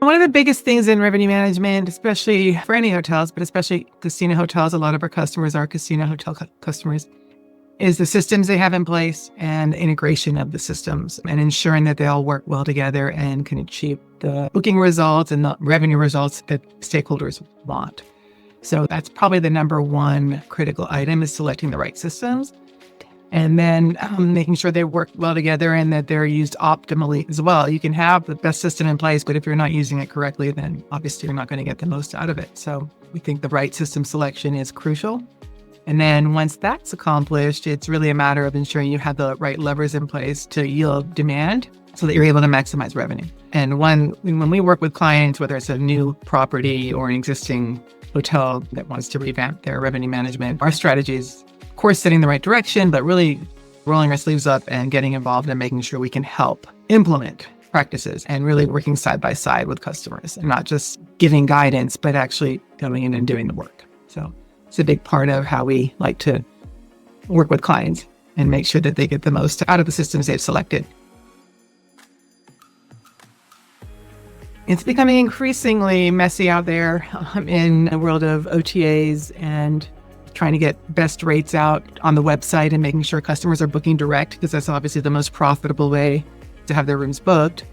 One of the biggest things in revenue management, especially for any hotels, but especially casino hotels, a lot of our customers are casino hotel customers, is the systems they have in place and integration of the systems and ensuring that they all work well together and can achieve the booking results and the revenue results that stakeholders want. So that's probably the number one critical item, is selecting the right systems. And then making sure they work well together and that they're used optimally as well. You can have the best system in place, but if you're not using it correctly, then obviously you're not going to get the most out of it. So we think the right system selection is crucial. And then once that's accomplished, it's really a matter of ensuring you have the right levers in place to yield demand so that you're able to maximize revenue. And when we work with clients, whether it's a new property or an existing hotel that wants to revamp their revenue management, our strategy is, of course, setting the right direction, but really rolling our sleeves up and getting involved and making sure we can help implement practices and really working side by side with customers and not just giving guidance, but actually going in and doing the work. So it's a big part of how we like to work with clients and make sure that they get the most out of the systems they've selected. It's becoming increasingly messy out there in the world of OTAs and trying to get best rates out on the website and making sure customers are booking direct, because that's obviously the most profitable way to have their rooms booked.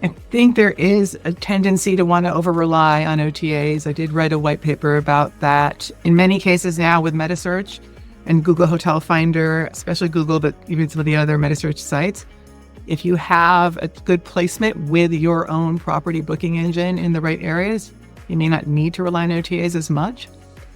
I think there is a tendency to want to over-rely on OTAs. I did write a white paper about that. In many cases now with metasearch and Google Hotel Finder, especially Google, but even some of the other metasearch sites, if you have a good placement with your own property booking engine in the right areas, you may not need to rely on OTAs as much.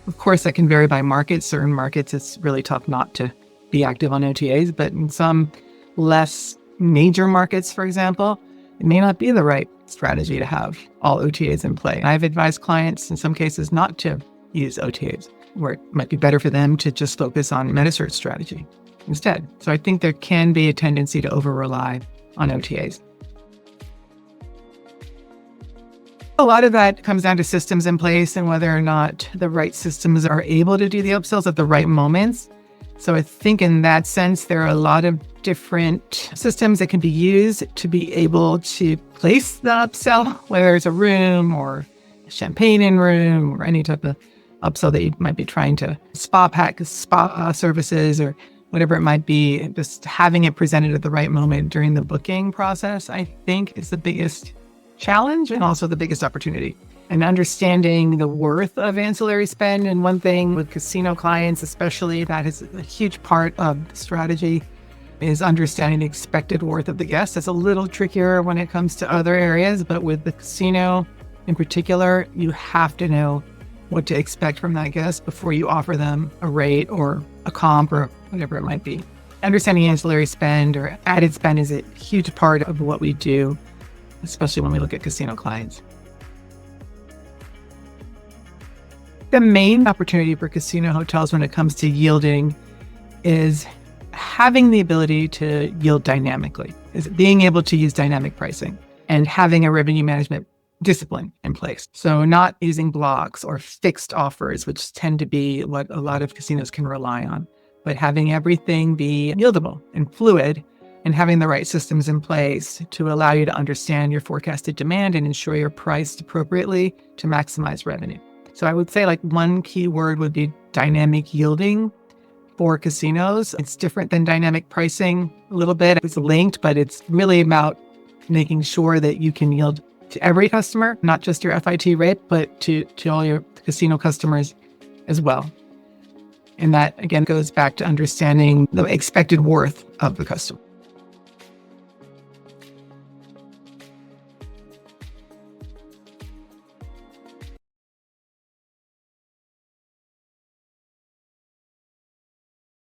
Of course, that can vary by market. Certain markets, it's really tough not to be active on OTAs, but in some less major markets, for example, it may not be the right strategy to have all OTAs in play. I've advised clients in some cases not to use OTAs, where it might be better for them to just focus on metasearch strategy instead. So I think there can be a tendency to over-rely on OTAs. A lot of that comes down to systems in place and whether or not the right systems are able to do the upsells at the right moments. So I think in that sense, there are a lot of different systems that can be used to be able to place the upsell, whether it's a room or a champagne in room or any type of upsell that you might be trying to spa services or whatever it might be. Just having it presented at the right moment during the booking process, I think, is the biggest challenge and also the biggest opportunity. And understanding the worth of ancillary spend. And one thing with casino clients, especially, that is a huge part of the strategy, is understanding the expected worth of the guest. It's a little trickier when it comes to other areas, but with the casino in particular, you have to know what to expect from that guest before you offer them a rate or a comp or whatever it might be. Understanding ancillary spend or added spend is a huge part of what we do, especially when we look at casino clients. The main opportunity for casino hotels when it comes to yielding is having the ability to yield dynamically, is being able to use dynamic pricing and having a revenue management discipline in place. So not using blocks or fixed offers, which tend to be what a lot of casinos can rely on, but having everything be yieldable and fluid and having the right systems in place to allow you to understand your forecasted demand and ensure you're priced appropriately to maximize revenue. So I would say one key word would be dynamic yielding for casinos. It's different than dynamic pricing a little bit. It's linked, but it's really about making sure that you can yield to every customer, not just your FIT rate, but to all your casino customers as well. And that, again, goes back to understanding the expected worth of the customer.